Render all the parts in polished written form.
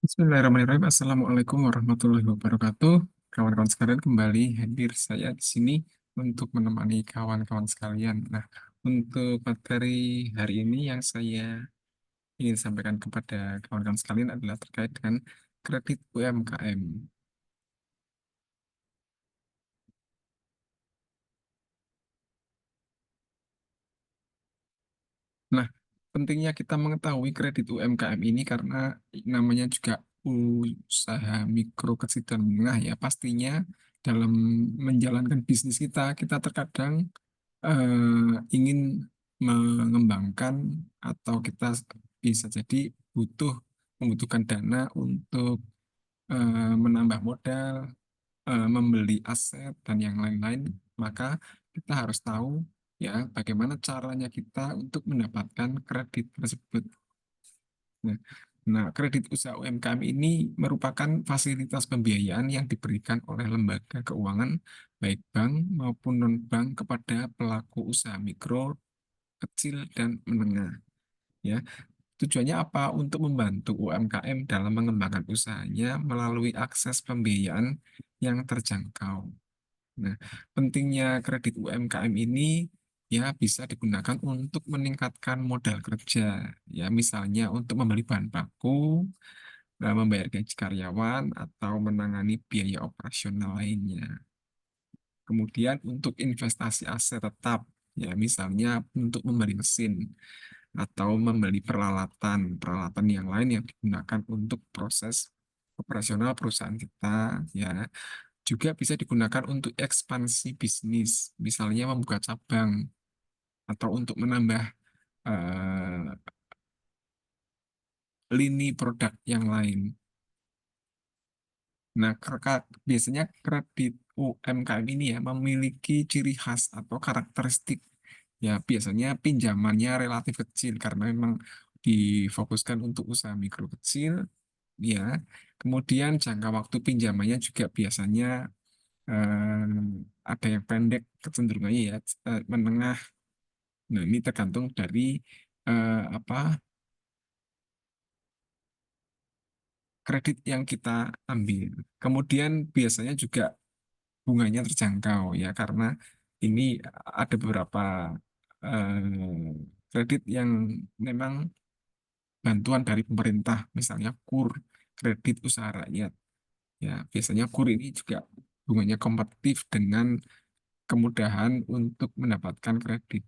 Bismillahirrahmanirrahim. Assalamualaikum warahmatullahi wabarakatuh. Kawan-kawan sekalian, kembali hadir saya di sini untuk menemani kawan-kawan sekalian. Nah, untuk materi hari ini yang saya ingin sampaikan kepada kawan-kawan sekalian adalah terkait dengan kredit UMKM. Nah, pentingnya kita mengetahui kredit UMKM ini karena namanya juga usaha mikro kecil dan menengah ya. Pastinya dalam menjalankan bisnis kita terkadang ingin mengembangkan atau kita bisa jadi membutuhkan dana untuk menambah modal, membeli aset dan yang lain-lain, maka kita harus tahu ya bagaimana caranya kita untuk mendapatkan kredit tersebut. Nah, kredit usaha UMKM ini merupakan fasilitas pembiayaan yang diberikan oleh lembaga keuangan, baik bank maupun non-bank kepada pelaku usaha mikro, kecil, dan menengah. Ya, tujuannya apa? Untuk membantu UMKM dalam mengembangkan usahanya melalui akses pembiayaan yang terjangkau. Nah, pentingnya kredit UMKM ini ya bisa digunakan untuk meningkatkan modal kerja, ya misalnya untuk membeli bahan baku, membayar gaji karyawan, atau menangani biaya operasional lainnya. Kemudian untuk investasi aset tetap, ya misalnya untuk membeli mesin atau membeli peralatan yang lain yang digunakan untuk proses operasional perusahaan kita, ya juga bisa digunakan untuk ekspansi bisnis, misalnya membuka cabang atau untuk menambah eh, lini produk yang lain. Nah, biasanya kredit UMKM ini ya memiliki ciri khas atau karakteristik. Ya, biasanya pinjamannya relatif kecil karena memang difokuskan untuk usaha mikro kecil. Ya, kemudian jangka waktu pinjamannya juga biasanya ada yang pendek kecenderungannya ya, menengah. Nah, ini tergantung dari apa kredit yang kita ambil. Kemudian biasanya juga bunganya terjangkau ya karena ini ada beberapa kredit yang memang bantuan dari pemerintah, misalnya KUR, kredit usaha rakyat. Ya, biasanya KUR ini juga bunganya kompetitif dengan kemudahan untuk mendapatkan kredit.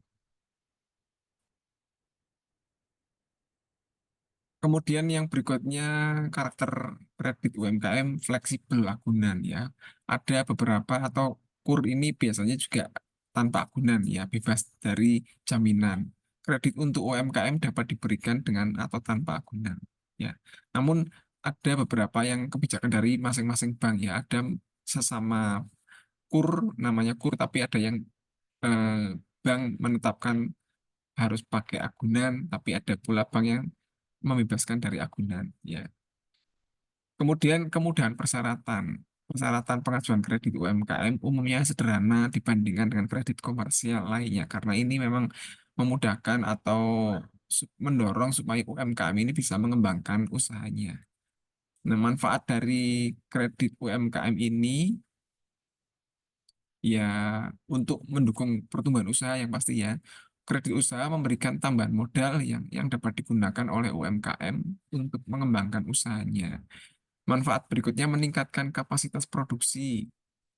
Kemudian yang berikutnya karakter kredit UMKM fleksibel agunan ya. Ada beberapa atau KUR ini biasanya juga tanpa agunan ya, bebas dari jaminan. Kredit untuk UMKM dapat diberikan dengan atau tanpa agunan ya. Namun ada beberapa yang kebijakan dari masing-masing bank ya. Ada sesama KUR namanya KUR tapi ada yang eh, bank menetapkan harus pakai agunan, tapi ada pula bank yang membebaskan dari agunan. Ya. Kemudian kemudahan persyaratan. Persyaratan pengajuan kredit UMKM umumnya sederhana dibandingkan dengan kredit komersial lainnya karena ini memang memudahkan atau mendorong supaya UMKM ini bisa mengembangkan usahanya. Nah, manfaat dari kredit UMKM ini ya untuk mendukung pertumbuhan usaha yang pasti ya. Kredit usaha memberikan tambahan modal yang dapat digunakan oleh UMKM untuk mengembangkan usahanya. Manfaat berikutnya meningkatkan kapasitas produksi.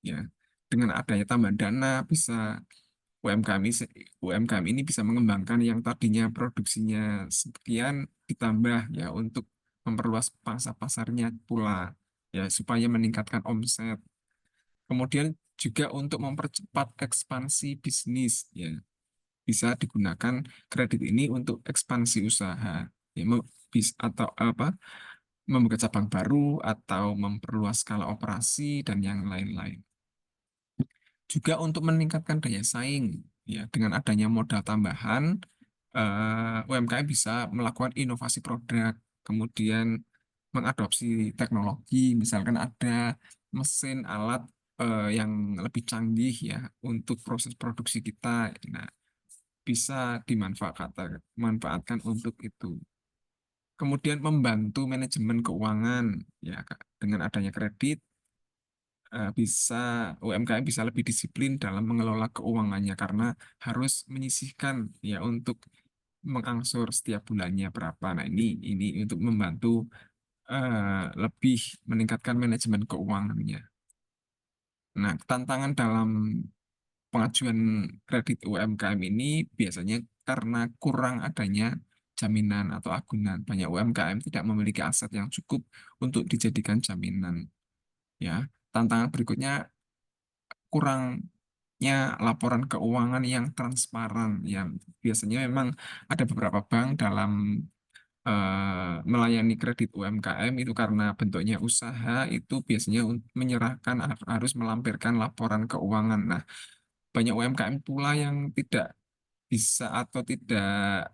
Ya, dengan adanya tambahan dana bisa UMKM ini bisa mengembangkan yang tadinya produksinya sekian ditambah ya untuk memperluas pangsa pasarnya pula ya supaya meningkatkan omset. Kemudian juga untuk mempercepat ekspansi bisnis ya bisa digunakan kredit ini untuk ekspansi usaha ya, atau apa membuka cabang baru atau memperluas skala operasi dan yang lain-lain. Juga untuk meningkatkan daya saing, ya dengan adanya modal tambahan, UMKM bisa melakukan inovasi produk, kemudian mengadopsi teknologi, misalkan ada mesin alat yang lebih canggih ya untuk proses produksi kita. Nah, bisa dimanfaatkan manfaatkan untuk itu. Kemudian membantu manajemen keuangan, ya Kak. Dengan adanya kredit, bisa UMKM bisa lebih disiplin dalam mengelola keuangannya karena harus menyisihkan ya untuk mengangsur setiap bulannya berapa. Nah, ini untuk membantu lebih meningkatkan manajemen keuangannya. Nah, tantangan dalam pengajuan kredit UMKM ini biasanya karena kurang adanya jaminan atau agunan. Banyak UMKM tidak memiliki aset yang cukup untuk dijadikan jaminan. Ya, tantangan berikutnya kurangnya laporan keuangan yang transparan. Yang biasanya memang ada beberapa bank dalam melayani kredit UMKM itu karena bentuknya usaha itu biasanya menyerahkan harus melampirkan laporan keuangan. Nah, banyak UMKM pula yang tidak bisa atau tidak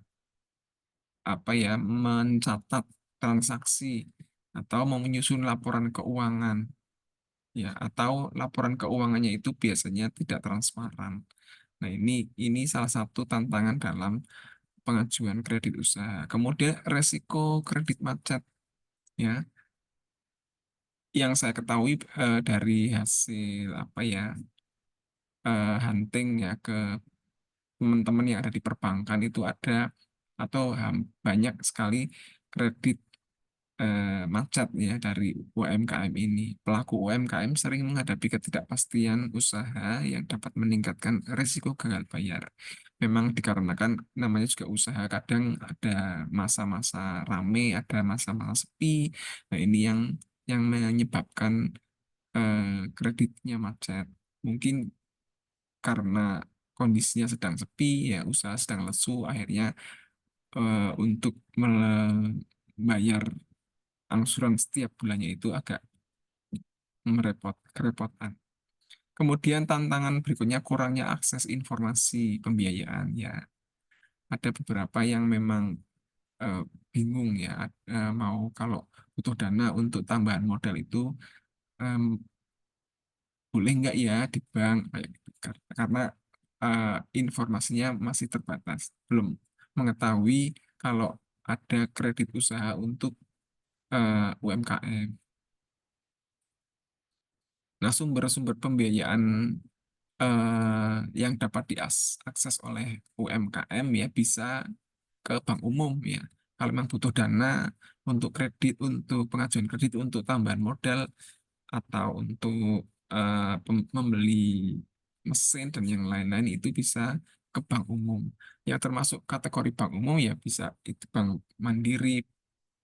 apa ya mencatat transaksi atau mau menyusun laporan keuangan ya atau laporan keuangannya itu biasanya tidak transparan. Nah, ini salah satu tantangan dalam pengajuan kredit usaha. Kemudian resiko kredit macet ya yang saya ketahui dari hasil apa ya hunting ya ke teman-teman yang ada di perbankan itu ada atau banyak sekali kredit macet ya dari UMKM ini. Pelaku UMKM sering menghadapi ketidakpastian usaha yang dapat meningkatkan risiko gagal bayar. Memang dikarenakan namanya juga usaha, kadang ada masa-masa rame, ada masa-masa sepi. Nah, ini yang menyebabkan kreditnya macet. Mungkin karena kondisinya sedang sepi, ya usaha sedang lesu, akhirnya untuk membayar angsuran setiap bulannya itu agak kerepotan. Kemudian tantangan berikutnya kurangnya akses informasi pembiayaan. Ya, ada beberapa yang memang eh, bingung ya, mau kalau butuh dana untuk tambahan modal itu em, boleh nggak ya di bank kayak gitu. Karena eh, informasinya masih terbatas, belum mengetahui kalau ada kredit usaha untuk UMKM. Nah, sumber-sumber pembiayaan yang dapat diakses oleh UMKM ya bisa ke bank umum ya. Kalau memang butuh dana untuk kredit, untuk pengajuan kredit untuk tambahan modal atau untuk membeli mesin dan yang lain-lain itu bisa ke bank umum. Ya termasuk kategori bank umum ya bisa itu Bank Mandiri,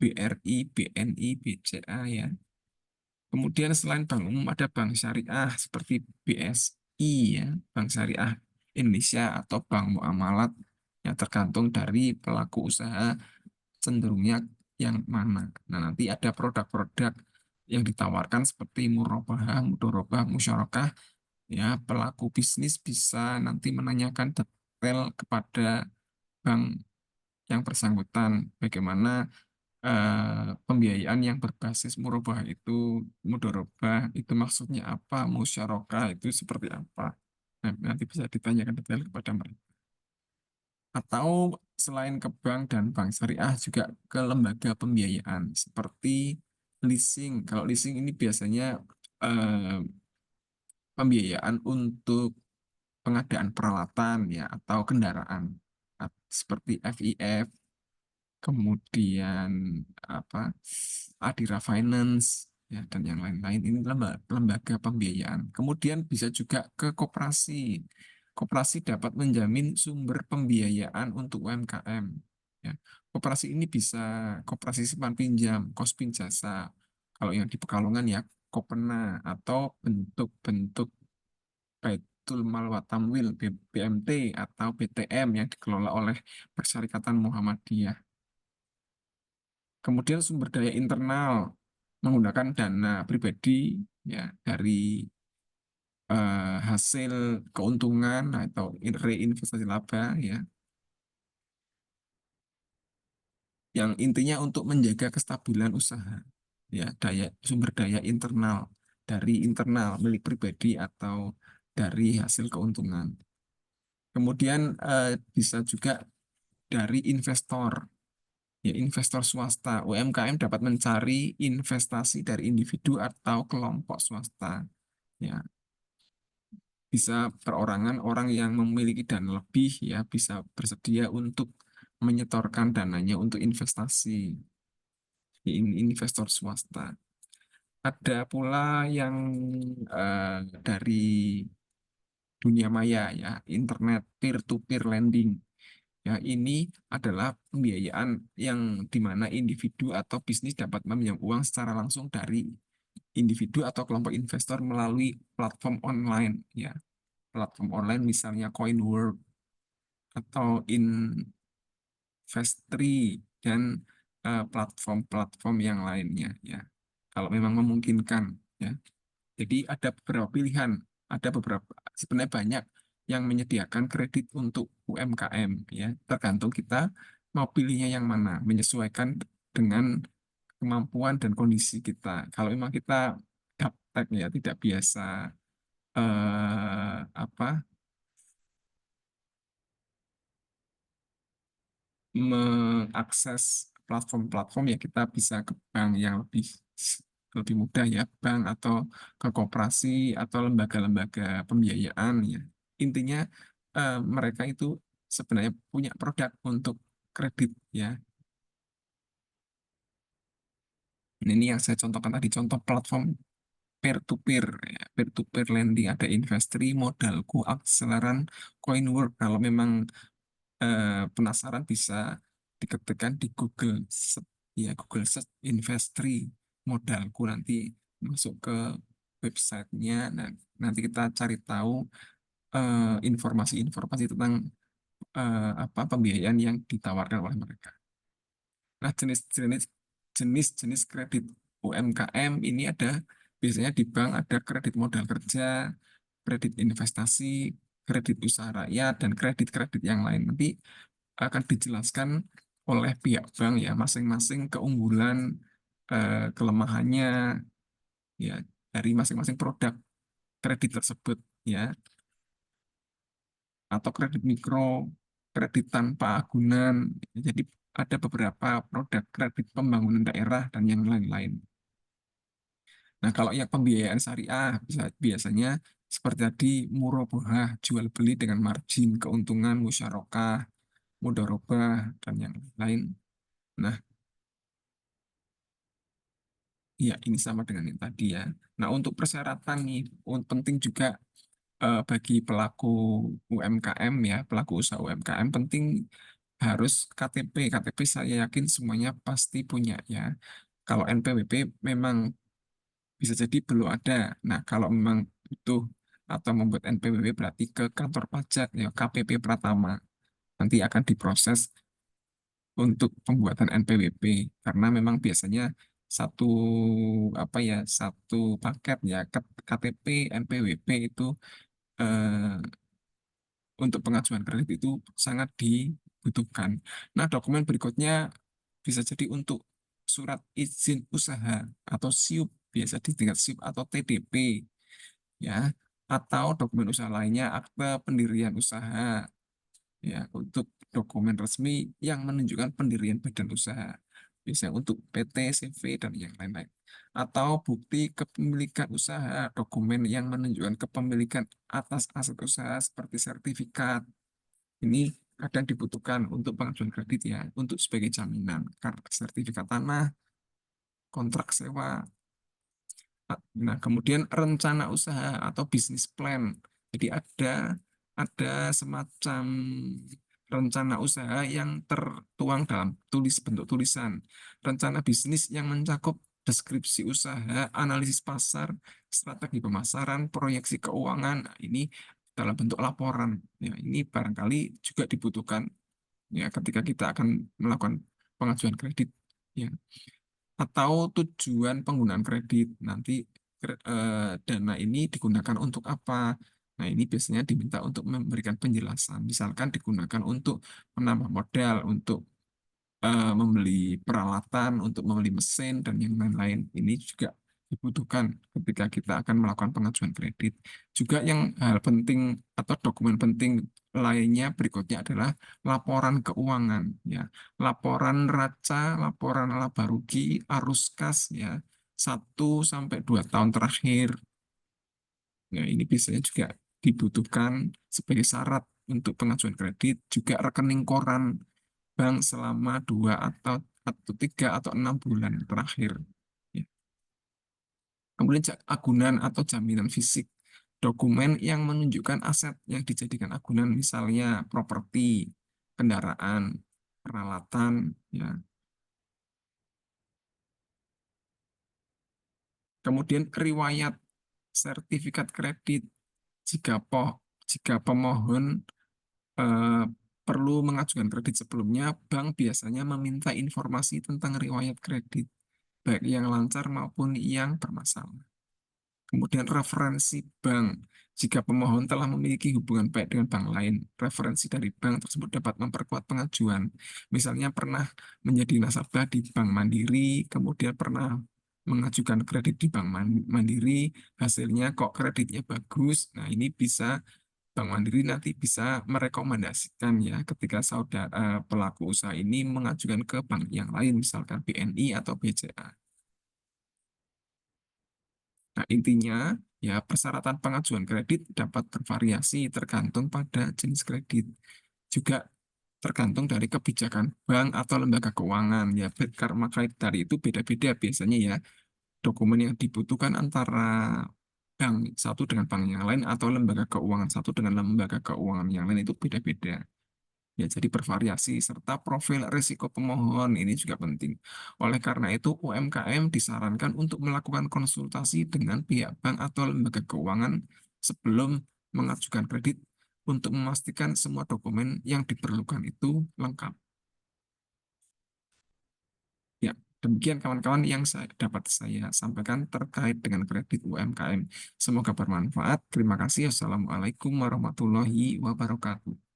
BRI, BNI, BCA ya. Kemudian selain bank umum ada bank syariah seperti BSI ya, Bank Syariah Indonesia atau bank muamalat yang tergantung dari pelaku usaha cenderungnya yang mana. Nah, nanti ada produk-produk yang ditawarkan seperti murabahah, mudorobah, musyarakah ya, pelaku bisnis bisa nanti menanyakan detail kepada bank yang bersangkutan bagaimana pembiayaan yang berbasis murabah itu, mudorobah itu maksudnya apa, musyarakah itu seperti apa. Nah, nanti bisa ditanyakan detail kepada mereka. Atau selain ke bank dan bank syariah juga ke lembaga pembiayaan seperti leasing. Kalau leasing ini biasanya eh, pembiayaan untuk pengadaan peralatan ya atau kendaraan. Seperti FIF, kemudian apa Adira Finance ya dan yang lain-lain, ini lembaga pembiayaan. Kemudian bisa juga ke koperasi. Koperasi dapat menjamin sumber pembiayaan untuk UMKM ya. Koperasi ini bisa koperasi simpan pinjam, Kospin Jasa, kalau yang di Pekalongan ya Kopena, atau bentuk-bentuk Baitul Mal wa Tamwil, BMT atau BTM yang dikelola oleh Persyarikatan Muhammadiyah. Kemudian sumber daya internal menggunakan dana pribadi ya dari hasil keuntungan atau reinvestasi laba ya, yang intinya untuk menjaga kestabilan usaha ya, sumber daya internal dari internal milik pribadi atau dari hasil keuntungan. Kemudian bisa juga dari investor Ya, investor swasta. UMKM dapat mencari investasi dari individu atau kelompok swasta. Ya, bisa perorangan orang yang memiliki dana lebih ya bisa bersedia untuk menyetorkan dananya untuk investasi investor swasta. Ada pula yang dari dunia maya ya, internet peer-to-peer lending. Ya, ini adalah pembiayaan yang di mana individu atau bisnis dapat meminjam uang secara langsung dari individu atau kelompok investor melalui platform online ya. Platform online misalnya Coinworld atau Investri dan platform-platform yang lainnya ya. Kalau memang memungkinkan ya. Jadi ada beberapa pilihan, ada beberapa sebenarnya banyak yang menyediakan kredit untuk UMKM ya. Tergantung kita mau pilihnya yang mana, menyesuaikan dengan kemampuan dan kondisi kita. Kalau memang kita gaptek ya, tidak biasa apa mengakses platform-platform ya kita bisa ke bank yang lebih mudah ya, bank atau ke koperasi atau lembaga-lembaga pembiayaan ya. Intinya mereka itu sebenarnya punya produk untuk kredit ya. Ini yang saya contohkan tadi contoh platform peer-to-peer ya. Peer-to-peer lending ada Investri, Modalku, Akseleran, Coinwork. Kalau memang penasaran bisa diketikkan di Google ya Google Search Investri modalku nanti masuk ke websitenya. Nah, nanti kita cari tahu informasi-informasi tentang apa pembiayaan yang ditawarkan oleh mereka. Nah, jenis-jenis kredit UMKM ini ada biasanya di bank ada kredit modal kerja, kredit investasi, kredit usaha rakyat, dan kredit-kredit yang lain. Nanti akan dijelaskan oleh pihak bank ya masing-masing keunggulan kelemahannya ya dari masing-masing produk kredit tersebut ya atau kredit mikro, kredit tanpa agunan. Jadi ada beberapa produk kredit pembangunan daerah dan yang lain-lain. Nah, kalau yang pembiayaan syariah biasanya seperti tadi murabahah, jual beli dengan margin, keuntungan, musyarakah, mudharabah dan yang lain. Nah, iya, ini sama dengan yang tadi ya. Nah, untuk persyaratan nih, penting juga bagi pelaku UMKM ya, pelaku usaha UMKM penting harus KTP. KTP saya yakin semuanya pasti punya ya. Kalau NPWP memang bisa jadi belum ada. Nah, kalau memang butuh atau membuat NPWP berarti ke kantor pajak ya, KPP Pratama. Nanti akan diproses untuk pembuatan NPWP karena memang biasanya satu apa ya satu paket ya KTP NPWP itu eh, untuk pengajuan kredit itu sangat dibutuhkan. Nah, dokumen berikutnya bisa jadi untuk surat izin usaha atau SIUP, biasa disingkat SIUP atau TDP ya, atau dokumen usaha lainnya, akte pendirian usaha ya, untuk dokumen resmi yang menunjukkan pendirian badan usaha. Biasanya untuk PT, CV, dan yang lain-lain. Atau bukti kepemilikan usaha, dokumen yang menunjukkan kepemilikan atas aset usaha seperti sertifikat. Ini kadang dibutuhkan untuk pengajuan kredit ya, untuk sebagai jaminan. Sertifikat tanah, kontrak sewa. Nah, kemudian rencana usaha atau bisnis plan. Jadi ada semacam rencana usaha yang tertuang dalam bentuk tulisan. Rencana bisnis yang mencakup deskripsi usaha, analisis pasar, strategi pemasaran, proyeksi keuangan. Nah, ini dalam bentuk laporan. Ya, ini barangkali juga dibutuhkan ya ketika kita akan melakukan pengajuan kredit. Ya, atau tujuan penggunaan kredit nanti dana ini digunakan untuk apa. Nah, ini biasanya diminta untuk memberikan penjelasan. Misalkan digunakan untuk menambah modal, untuk membeli peralatan, untuk membeli mesin, dan yang lain-lain. Ini juga dibutuhkan ketika kita akan melakukan pengajuan kredit. Juga yang hal penting atau dokumen penting lainnya berikutnya adalah laporan keuangan ya. Laporan neraca, laporan laba rugi, arus kas ya 1 sampai 2 tahun terakhir. Nah, ini biasanya juga dibutuhkan sebagai syarat untuk pengajuan kredit, juga rekening koran bank selama 2 atau 3 atau 6 bulan terakhir. Ya. Kemudian agunan atau jaminan fisik, dokumen yang menunjukkan aset yang dijadikan agunan, misalnya properti, kendaraan, peralatan, ya. Kemudian riwayat sertifikat kredit, jika jika pemohon eh, perlu mengajukan kredit sebelumnya, bank biasanya meminta informasi tentang riwayat kredit, baik yang lancar maupun yang bermasalah. Kemudian referensi bank. Jika pemohon telah memiliki hubungan baik dengan bank lain, referensi dari bank tersebut dapat memperkuat pengajuan. Misalnya pernah menjadi nasabah di Bank Mandiri, kemudian pernah mengajukan kredit di Bank Mandiri, hasilnya kok kreditnya bagus. Nah, ini bisa Bank Mandiri nanti bisa merekomendasikan ya ketika saudara pelaku usaha ini mengajukan ke bank yang lain, misalkan BNI atau BCA. Nah, intinya ya persyaratan pengajuan kredit dapat bervariasi tergantung pada jenis kredit. Juga tergantung dari kebijakan bank atau lembaga keuangan ya. Karena maka dari itu beda-beda biasanya ya dokumen yang dibutuhkan antara bank satu dengan bank yang lain atau lembaga keuangan satu dengan lembaga keuangan yang lain itu beda-beda. Ya, jadi bervariasi serta profil risiko pemohon ini juga penting. Oleh karena itu, UMKM disarankan untuk melakukan konsultasi dengan pihak bank atau lembaga keuangan sebelum mengajukan kredit untuk memastikan semua dokumen yang diperlukan itu lengkap. Ya, demikian kawan-kawan yang dapat saya sampaikan terkait dengan kredit UMKM. Semoga bermanfaat. Terima kasih. Assalamualaikum warahmatullahi wabarakatuh.